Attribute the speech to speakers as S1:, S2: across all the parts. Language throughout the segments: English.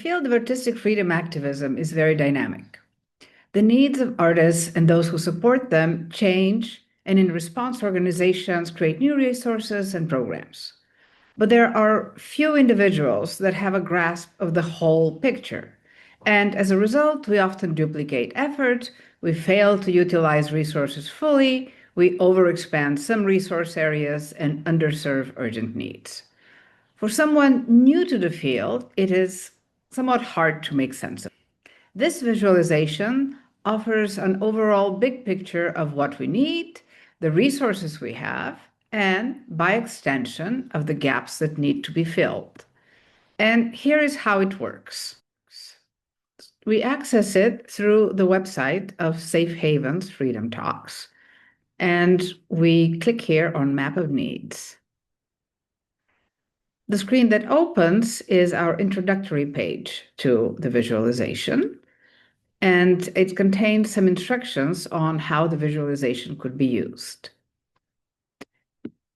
S1: field of artistic freedom activism is very dynamic. The needs of artists and those who support them change, and in response, organizations create new resources and programs. But there are few individuals that have a grasp of the whole picture. And as a result, we often duplicate effort, we fail to utilize resources fully, we overexpand some resource areas and underserve urgent needs. For someone new to the field, it is somewhat hard to make sense of. This visualization offers an overall big picture of what we need, the resources we have, and by extension, of the gaps that need to be filled. And here is how it works. We access it through the website of Safe Havens Freedom Talks, and we click here on Map of Needs. The screen that opens is our introductory page to the visualization, and it contains some instructions on how the visualization could be used.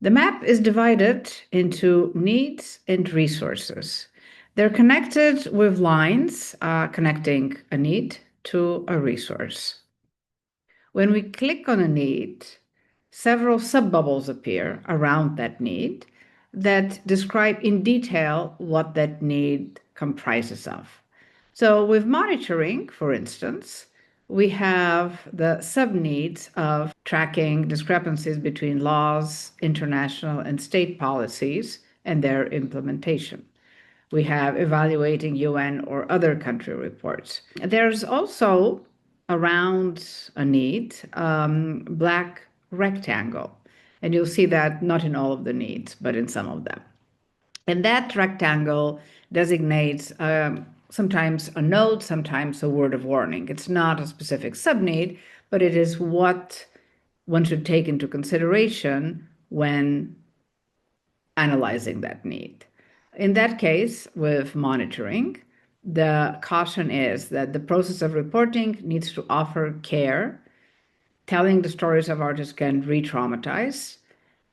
S1: The map is divided into needs and resources. They're connected with lines connecting a need to a resource. When we click on a need, several subbubbles appear around that need that describe in detail what that need comprises of. So with monitoring, for instance, we have the sub-needs of tracking discrepancies between laws, international and state policies, and their implementation. We have evaluating UN or other country reports. There's also around a need, black rectangle. And you'll see that not in all of the needs, but in some of them. And that rectangle designates sometimes a note, sometimes a word of warning. It's not a specific sub-need, but it is what one should take into consideration when analyzing that need. In that case, with monitoring, the caution is that the process of reporting needs to offer care. Telling the stories of artists can re-traumatize,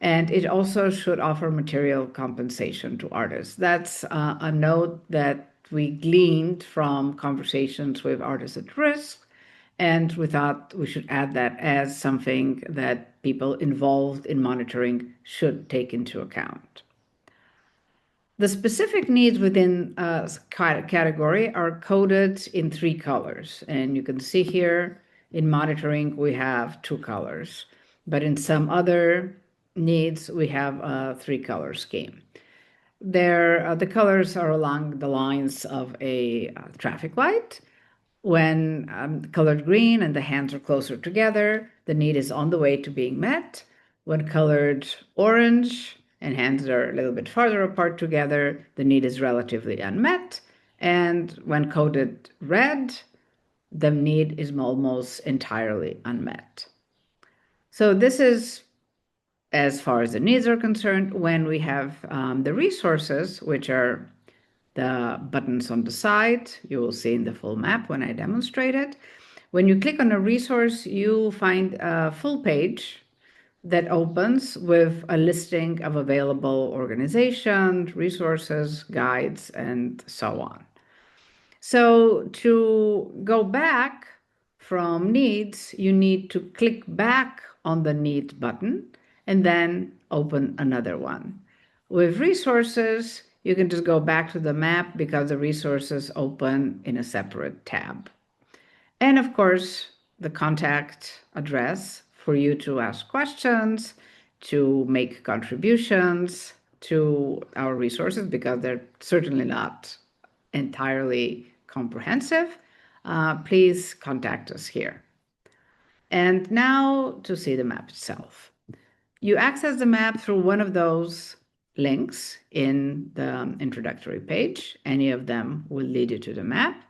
S1: and it also should offer material compensation to artists. That's a note that we gleaned from conversations with artists at risk, and we thought we should add that as something that people involved in monitoring should take into account. The specific needs within a category are coded in 3 colors. And you can see here in monitoring, we have 2 colors. But in some other needs, we have a 3-color scheme. The colors are along the lines of a traffic light. When colored green and the hands are closer together, the need is on the way to being met. When colored orange and hands are a little bit farther apart together, the need is relatively unmet. And when coded red, the need is almost entirely unmet. So this is as far as the needs are concerned. When we have the resources, which are the buttons on the side, you will see in the full map when I demonstrate it. When you click on a resource, you find a full page that opens with a listing of available organizations, resources, guides, and so on. So to go back from needs, you need to click back on the need button and then open another one. With resources, you can just go back to the map because the resources open in a separate tab. And of course, the contact address for you to ask questions, to make contributions to our resources, because they're certainly not entirely comprehensive. Please contact us here. And now to see the map itself. You access the map through one of those links in the introductory page. Any of them will lead you to the map.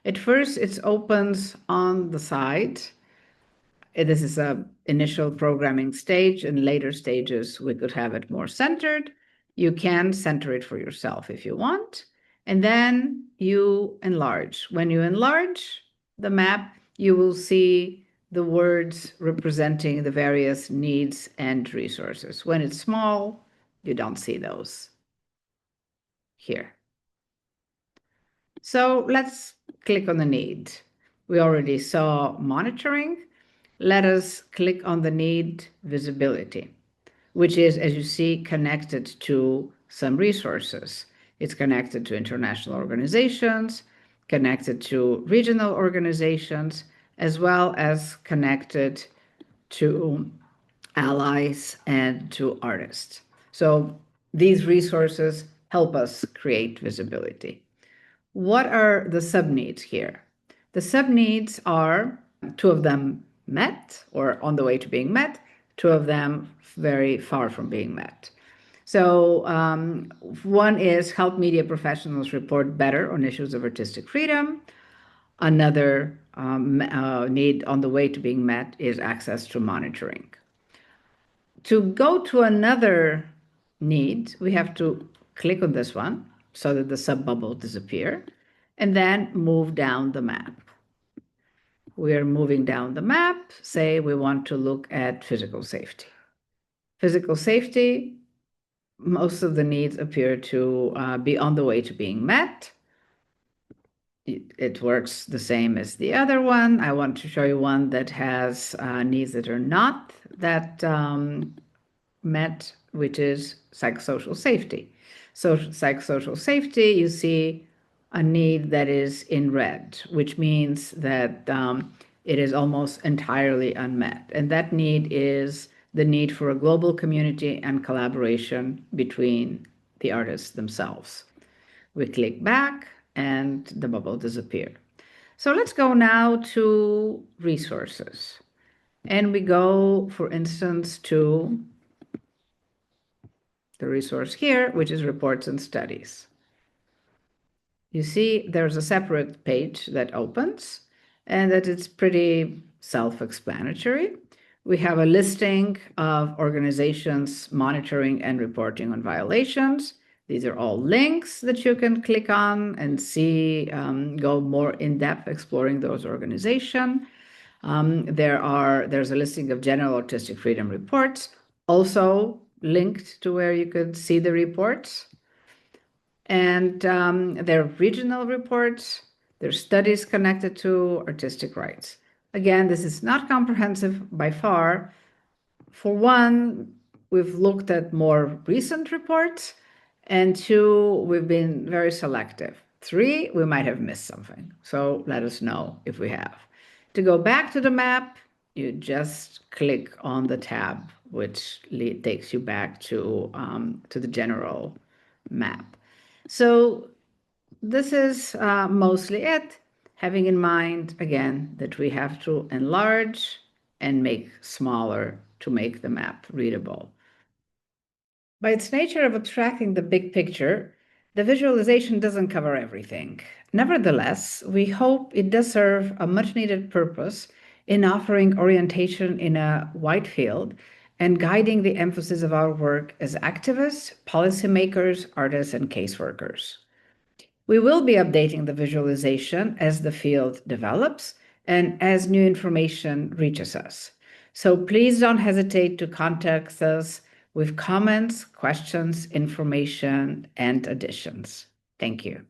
S1: At first, it opens on the side. This is an initial programming stage. In later stages, we could have it more centered. You can center it for yourself if you want. And then you enlarge. When you enlarge the map, you will see the words representing the various needs and resources. When it's small, you don't see those here. So let's click on the need. We already saw monitoring. Let us click on the need visibility, which is, as you see, connected to some resources. It's connected to international organizations, connected to regional organizations, as well as connected to allies and to artists. So these resources help us create visibility. What are the sub-needs here? The sub-needs are two of them met or on the way to being met, two of them very far from being met. So one is help media professionals report better on issues of artistic freedom. Another need on the way to being met is access to monitoring. To go to another need, we have to click on this one so that the sub-bubble disappear, and then move down the map. We are moving down the map, say we want to look at physical safety. Physical safety, most of the needs appear to be on the way to being met. It works the same as the other one. I want to show you one that has needs that are not that met, which is psychosocial safety. So psychosocial safety, you see a need that is in red, which means that it is almost entirely unmet. And that need is the need for a global community and collaboration between the artists themselves. We click back and the bubble disappears. So let's go now to resources. And we go, for instance, to the resource here, which is reports and studies. You see there's a separate page that opens and that it's pretty self-explanatory. We have a listing of organizations monitoring and reporting on violations. These are all links that you can click on and see, go more in depth exploring those organizations. There's a listing of general artistic freedom reports, also linked to where you could see the reports. And there are regional reports, there are studies connected to artistic rights. Again, this is not comprehensive by far. For one, we've looked at more recent reports, and two, we've been very selective. Three, we might have missed something, so let us know if we have. To go back to the map, you just click on the tab, which takes you back to the general map. So this is mostly it, having in mind, again, that we have to enlarge and make smaller to make the map readable. By its nature of abstracting the big picture, the visualization doesn't cover everything. Nevertheless, we hope it does serve a much-needed purpose in offering orientation in a wide field and guiding the emphasis of our work as activists, policymakers, artists, and caseworkers. We will be updating the visualization as the field develops and as new information reaches us. So please don't hesitate to contact us with comments, questions, information, and additions. Thank you.